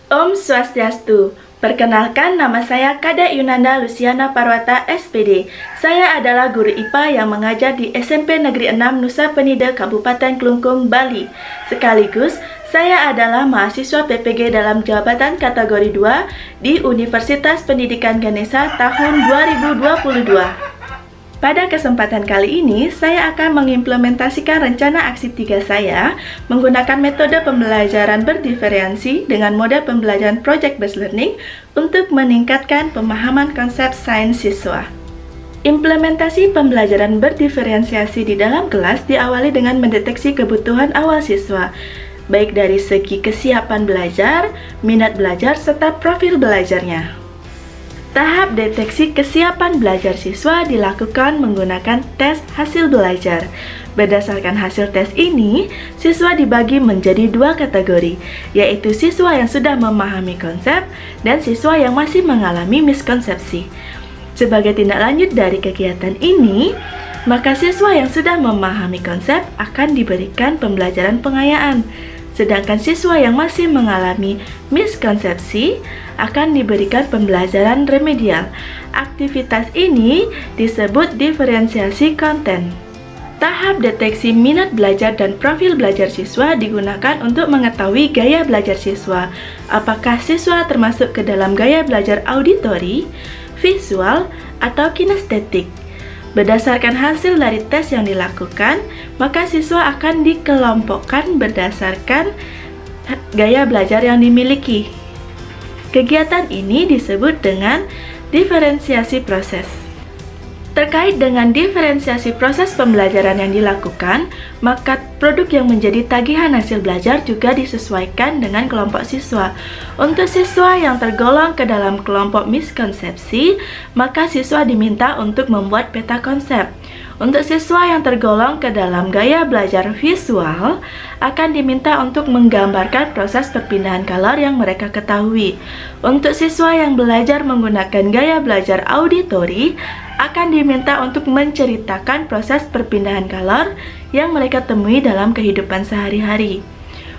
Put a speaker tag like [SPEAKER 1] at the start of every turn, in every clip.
[SPEAKER 1] Om Swastiastu. Perkenalkan, nama saya Kada Yunanda Luciana Parwata, SPD. Saya adalah guru IPA yang mengajar di SMP Negeri 6 Nusa Penida, Kabupaten Klungkung, Bali. Sekaligus, saya adalah mahasiswa PPG dalam jabatan kategori 2 di Universitas Pendidikan Ganesha tahun 2022. Pada kesempatan kali ini, saya akan mengimplementasikan rencana aksi 3 saya menggunakan metode pembelajaran berdiferensi dengan mode pembelajaran project-based learning untuk meningkatkan pemahaman konsep sains siswa. Implementasi pembelajaran berdiferensiasi di dalam kelas diawali dengan mendeteksi kebutuhan awal siswa, baik dari segi kesiapan belajar, minat belajar, serta profil belajarnya. Tahap deteksi kesiapan belajar siswa dilakukan menggunakan tes hasil belajar. Berdasarkan hasil tes ini, siswa dibagi menjadi 2 kategori, yaitu siswa yang sudah memahami konsep dan siswa yang masih mengalami miskonsepsi. Sebagai tindak lanjut dari kegiatan ini, maka siswa yang sudah memahami konsep akan diberikan pembelajaran pengayaan. Sedangkan siswa yang masih mengalami miskonsepsi akan diberikan pembelajaran remedial. Aktivitas ini disebut diferensiasi konten. Tahap deteksi minat belajar dan profil belajar siswa digunakan untuk mengetahui gaya belajar siswa. Apakah siswa termasuk ke dalam gaya belajar auditori, visual, atau kinestetik. Berdasarkan hasil dari tes yang dilakukan, maka siswa akan dikelompokkan berdasarkan gaya belajar yang dimiliki. Kegiatan ini disebut dengan diferensiasi proses. Terkait dengan diferensiasi proses pembelajaran yang dilakukan, maka produk yang menjadi tagihan hasil belajar juga disesuaikan dengan kelompok siswa. Untuk siswa yang tergolong ke dalam kelompok miskonsepsi, maka siswa diminta untuk membuat peta konsep. Untuk siswa yang tergolong ke dalam gaya belajar visual, akan diminta untuk menggambarkan proses perpindahan color yang mereka ketahui. Untuk siswa yang belajar menggunakan gaya belajar auditori, akan diminta untuk menceritakan proses perpindahan color yang mereka temui dalam kehidupan sehari-hari.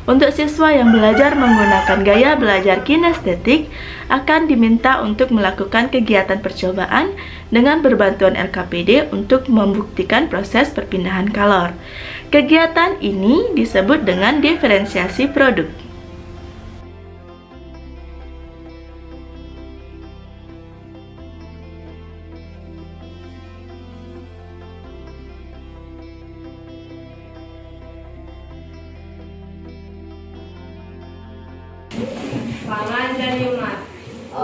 [SPEAKER 1] Untuk siswa yang belajar menggunakan gaya belajar kinestetik, akan diminta untuk melakukan kegiatan percobaan dengan berbantuan LKPD untuk membuktikan proses perpindahan color. Kegiatan ini disebut dengan diferensiasi produk.
[SPEAKER 2] Pangan dan Yumat.
[SPEAKER 3] Om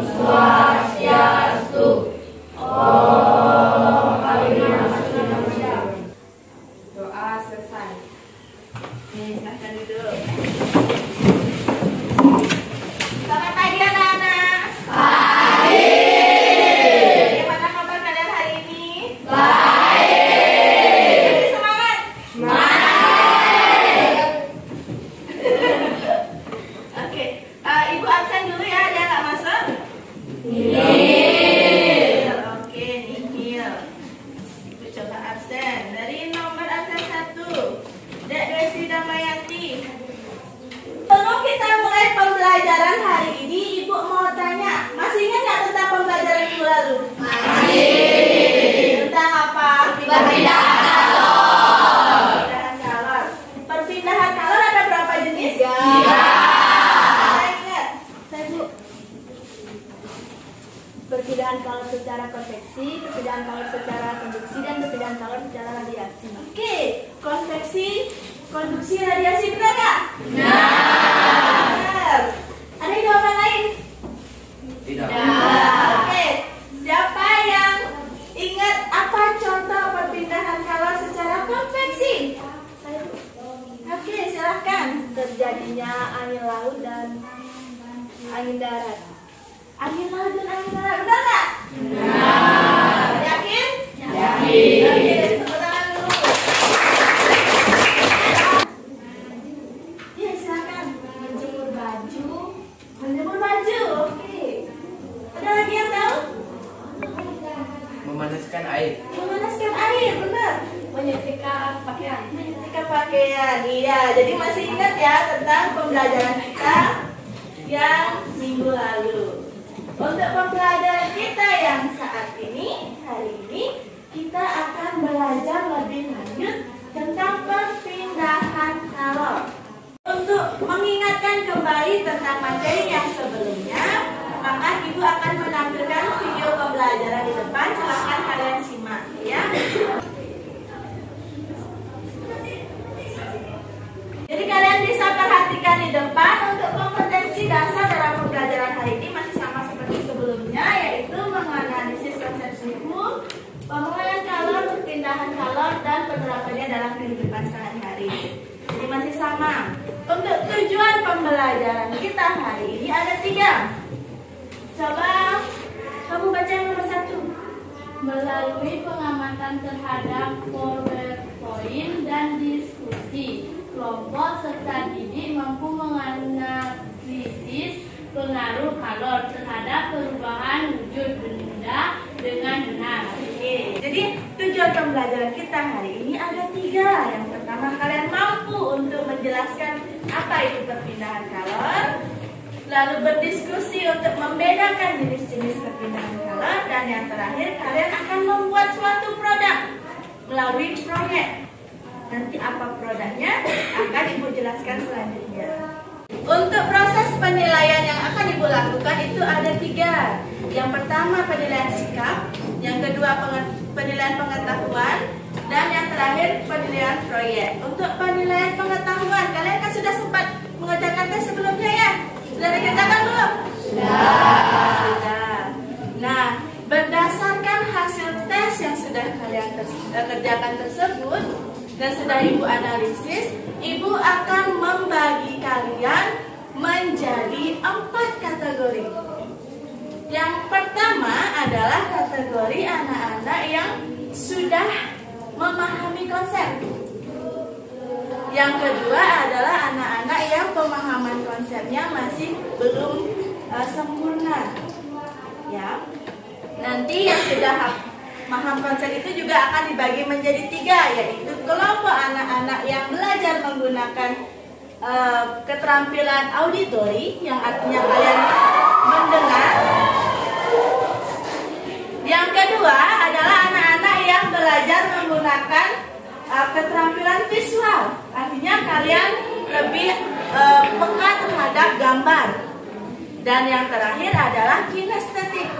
[SPEAKER 3] Swastiastu. Om Swastiastu.
[SPEAKER 2] Doa selesai. Nih, silahkan duduk. Selamat pagi anak-anak.
[SPEAKER 3] Pagi.
[SPEAKER 2] Bagaimana kabar kalian hari ini?
[SPEAKER 3] Baik.
[SPEAKER 2] Masih semangat? Oke, Ibu absen dulu ya, dia nggak masuk. Oke, nihil. Ibu coba absen. Dari nomor absen 1, Dek Desi Damayanti. Sebelum kita mulai pembelajaran hari ini, Ibu mau tanya, masih ingat nggak tentang pembelajaran minggu lalu?
[SPEAKER 3] Masih.
[SPEAKER 2] Tentang apa?
[SPEAKER 3] Perpindahan color.
[SPEAKER 2] Perpindahan color. Perpindahan color ada berapa jenis?
[SPEAKER 3] 3.
[SPEAKER 2] Saya ingat. Saya Bu.
[SPEAKER 4] Perpindahan color secara konveksi, perpindahan color secara konduksi, dan perpindahan color secara radiasi.
[SPEAKER 2] Oke, konveksi, konduksi, radiasi, benar nggak? Benar. Ada jawaban lain?
[SPEAKER 3] Tidak.
[SPEAKER 2] Oke, siapa yang ingat apa contoh perpindahan color secara konveksi?
[SPEAKER 4] Saya
[SPEAKER 2] Oke, silahkan.
[SPEAKER 4] terjadinya angin laut dan angin darat.
[SPEAKER 2] Angin laut dan angin darat, benar nggak?
[SPEAKER 3] Benar.
[SPEAKER 2] Yakin?
[SPEAKER 3] Yakin.
[SPEAKER 2] Oke, tepuk tangan dulu. Ya, silakan.
[SPEAKER 4] Menjemur baju,
[SPEAKER 2] Menjemur baju, oke. Ada lagi yang tahu?
[SPEAKER 3] Memanaskan air.
[SPEAKER 2] Memanaskan air, benar.
[SPEAKER 4] menyetrika pakaian.
[SPEAKER 2] Menyetrika pakaian, iya. Jadi masih ingat ya tentang pembelajaran kita yang minggu lalu. Untuk pembelajaran kita yang saat ini, hari ini, kita akan belajar lebih lanjut tentang perpindahan kalor. Untuk mengingatkan kembali tentang materi yang sebelumnya, maka Ibu akan menampilkan video pembelajaran di depan. Silahkan kalian simak ya. Jadi kalian bisa perhatikan di depan. Untuk kompetensi dasar dalam pembelajaran hari ini masih sama seperti sebelumnya, yaitu menganalisis konsep suhu, pengolahan kalor, perpindahan kalor, dan penerapannya dalam kehidupan sehari-hari. Jadi masih sama. Untuk tujuan pembelajaran kita hari ini ada 3. Coba kamu baca yang nomor 1.
[SPEAKER 4] Melalui pengamatan terhadap PowerPoint dan diskusi, kelompok serta didik mampu menganalisis pengaruh kalor terhadap perubahan wujud benda dengan benar.
[SPEAKER 2] Oke, jadi tujuan pembelajaran kita hari ini ada 3. Yang pertama, kalian mampu untuk menjelaskan apa itu perpindahan kalor, lalu berdiskusi untuk membedakan jenis-jenis perpindahan kalor, dan yang terakhir, kalian akan membuat suatu produk melalui proyek. Nanti apa produknya akan Ibu jelaskan selanjutnya. Untuk proses penilaian yang akan Ibu lakukan itu ada 3. Yang pertama penilaian sikap, yang kedua penilaian pengetahuan, dan yang terakhir penilaian proyek. Untuk penilaian pengetahuan, kalian kan sudah sempat mengerjakan tes sebelumnya ya? Sudah dikerjakan belum? Sudah. Nah, berdasarkan hasil tes yang sudah kalian kerjakan tersebut dan sudah Ibu analisis, Ibu akan membagi kalian menjadi 4 kategori. Yang pertama adalah kategori anak-anak yang sudah memahami konsep. Yang kedua adalah anak-anak yang pemahaman konsepnya masih belum sempurna. Ya. Nanti yang sudah paham konsep itu juga akan dibagi menjadi 3, yaitu kelompok anak-anak yang belajar menggunakan keterampilan auditori, yang artinya kalian mendengar. Yang kedua adalah anak-anak yang belajar menggunakan keterampilan visual, artinya kalian lebih peka terhadap gambar. Dan yang terakhir adalah kinestetik,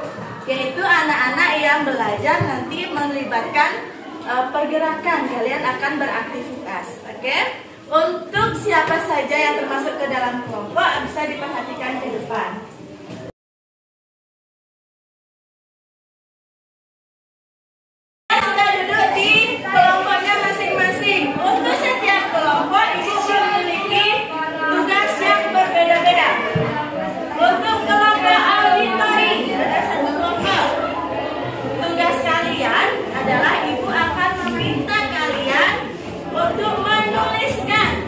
[SPEAKER 2] yaitu anak-anak yang belajar nanti melibatkan pergerakan, kalian akan beraktivitas. Oke? Untuk siapa saja yang termasuk ke dalam kelompok bisa diperhatikan di depan. Sudah duduk di kelompoknya masing-masing. Untuk setiap kelompok Ibu memiliki tugas yang berbeda-beda. Untuk kelompok auditori ada 1 kelompok. Tugas kalian adalah Ibu akan meminta kalian untuk menuliskan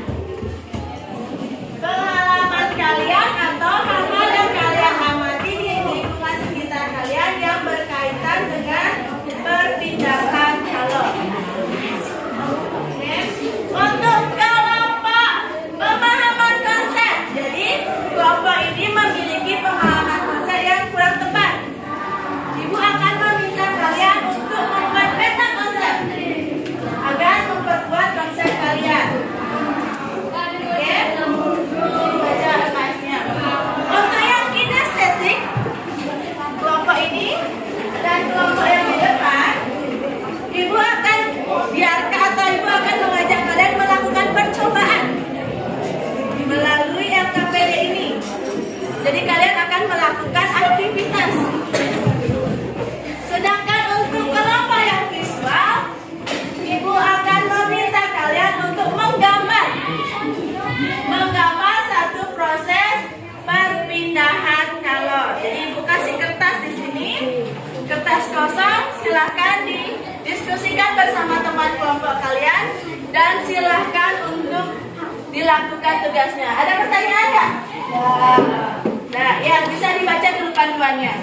[SPEAKER 2] pengalaman kalian atau hal-hal yang kalian amati di lingkungan sekitar kalian yang berkaitan dengan perpindahan kalor. Untuk kelompok pemahaman konsep, jadi kelompok ini memiliki pemahaman konsep yang kurang tepat. Ibu akan meminta kalian untuk membuat peta konsep agar memperkuat konsep kalian. Oke? Baca advice-nya. Untuk yang kinestetik, kelompok ini dan kelompok yang di depan, Ibu akan biarkan atau Ibu akan mengajak kalian melakukan percobaan melalui LKPD ini. Jadi kalian akan melakukan aktivitas. Sedangkan untuk kelompok yang visual, Ibu akan meminta kalian untuk menggambar satu proses perpindahan kalor. Jadi Ibu kasih kertas di sini, kertas kosong, silahkan didiskusikan bersama teman kelompok kalian dan silahkan untuk dilakukan tugasnya. Ada pertanyaan nggak? Nah, ya bisa dibaca dulu panduannya.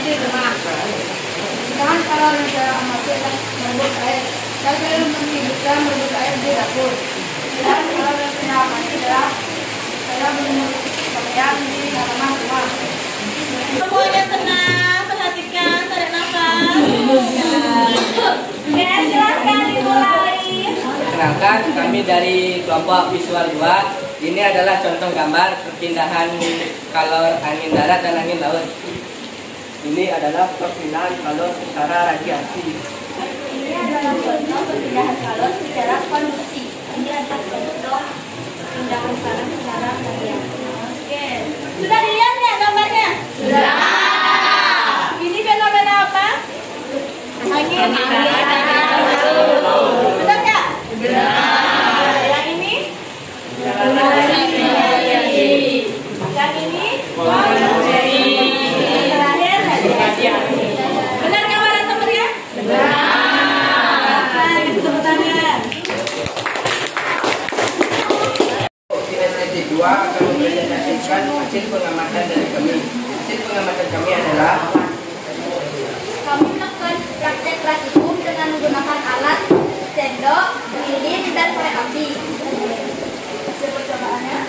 [SPEAKER 4] di rumah. Sedangkan kalau negara amati adalah merebut air. Saya selalu menyebutkan merebut air di dapur. Dan kalau negara amati adalah saya menemui pakaian di halaman rumah.
[SPEAKER 2] Semuanya tenang, perhatikan, tarik nafas. Oke, silahkan dimulai.
[SPEAKER 3] Perkenalkan, kami dari kelompok visual 2. Ini adalah contoh gambar perpindahan kalor angin darat dan angin laut. Ini adalah perpindahan kalor secara radiasi.
[SPEAKER 4] Ini adalah contoh perpindahan kalor secara konduksi. Ini adalah contoh perpindahan kalor secara radiasi.
[SPEAKER 2] Oke, sudah dilihat ya gambarnya?
[SPEAKER 4] Sudah.
[SPEAKER 2] Ini fenomena apa? Angin laut. Betul nggak? Benar. Yang ini? Yang ini? Terakhir radiasi. Benar nggak para temannya? Benar. Nah, itu tepuk tangan.
[SPEAKER 3] Di SNC 2 akan mempresentasikan hasil pengamatan dari kami. Hasil pengamatan kami adalah
[SPEAKER 4] Kami melakukan praktek praktikum dengan menggunakan alat sendok, lilin, dan korek api. Hasil percobaannya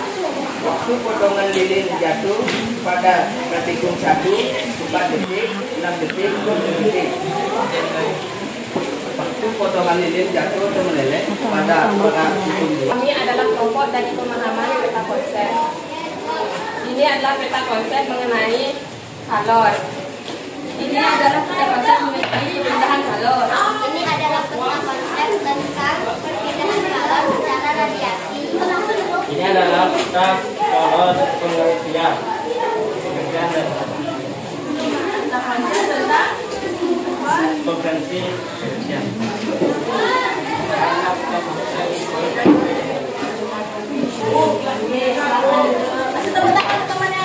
[SPEAKER 3] waktu potongan lilin jatuh pada praktikum 1 4 detik, 6 detik, 7 detik. Waktu potongan lilin jatuh dan meleleh pada praktikum 2.
[SPEAKER 5] Kami adalah kelompok dari pemahaman peta konsep. Ini adalah peta konsep mengenai kalor. Ini adalah peta konsep mengenai perpindahan kalor.
[SPEAKER 4] ini adalah peta konsep tentang perpindahan kalor secara radiasi.
[SPEAKER 6] Ini adalah peta kalor pengertian. Konvensi pengertian.
[SPEAKER 2] Kasih tepuk tangan temannya.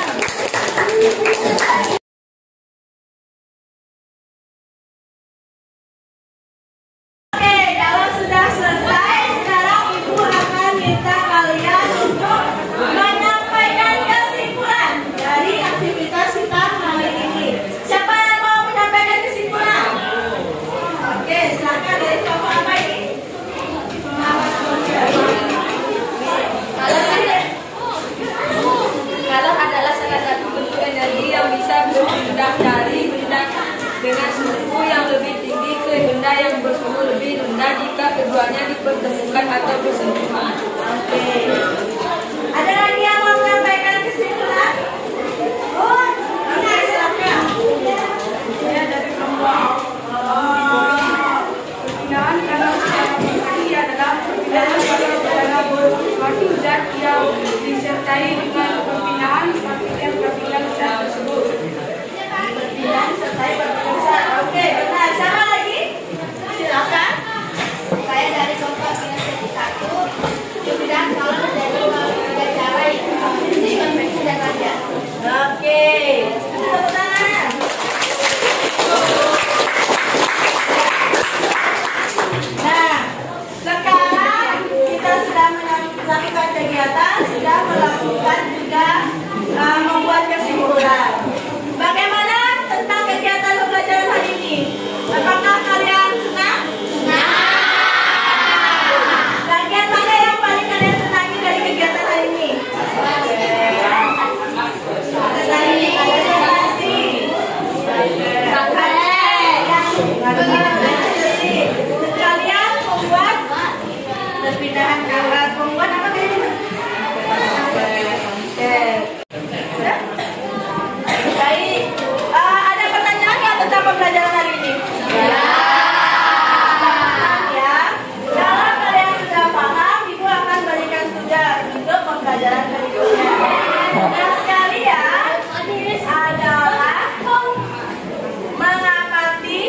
[SPEAKER 2] Oke, kalau sudah selesai, sekarang Ibu akan minta kalian untuk menyampaikan kesimpulan dari aktivitas kita hari ini. Siapa yang mau menyampaikan kesimpulan? Oke, silakan dari kelompok apa ini?
[SPEAKER 5] Kalor adalah salah satu bentuk energi yang bisa berpindah dari benda dengan suhu yang lebih tinggi ke benda yang bersuhu lebih rendah jika keduanya dipertemukan atau bersentuhan.
[SPEAKER 2] Oke. Ada lagi yang mau menyampaikan kesimpulan? Oke, silakan.
[SPEAKER 5] Saya dari kelompok perpindahan kalor secara pribadi adalah perpindahan kalor dalam suatu zat yang disertai dengan perpindahan partikel zat tersebut.
[SPEAKER 2] Perpindahan sertai perpindahan. Oke, benar. Siapa lagi? Silakan.
[SPEAKER 4] Saya dari kelompok kinestetik 1. Perpindahan kalor dari tiga cara yaitu konduksi, konveksi, dan radiasi.
[SPEAKER 2] Oke. Tepuk tangan. Nah, sekarang kita sudah melakukan kegiatan, sudah melakukan juga membuat kesimpulan. Bagaimana tentang kegiatan pembelajaran hari ini? Apakah kalian senang? Bagian mana yang paling kalian senangi dari kegiatan hari ini? Presentasi. Kalian membuat perpindahan kalor, membuat apa tadi? Oke. Baik. Ada pertanyaan nggak tentang pembelajaran hari ini? Ya. Kalau kalian sudah paham, Ibu akan berikan tugas untuk pembelajaran berikutnya. Tugas kalian adalah mengamati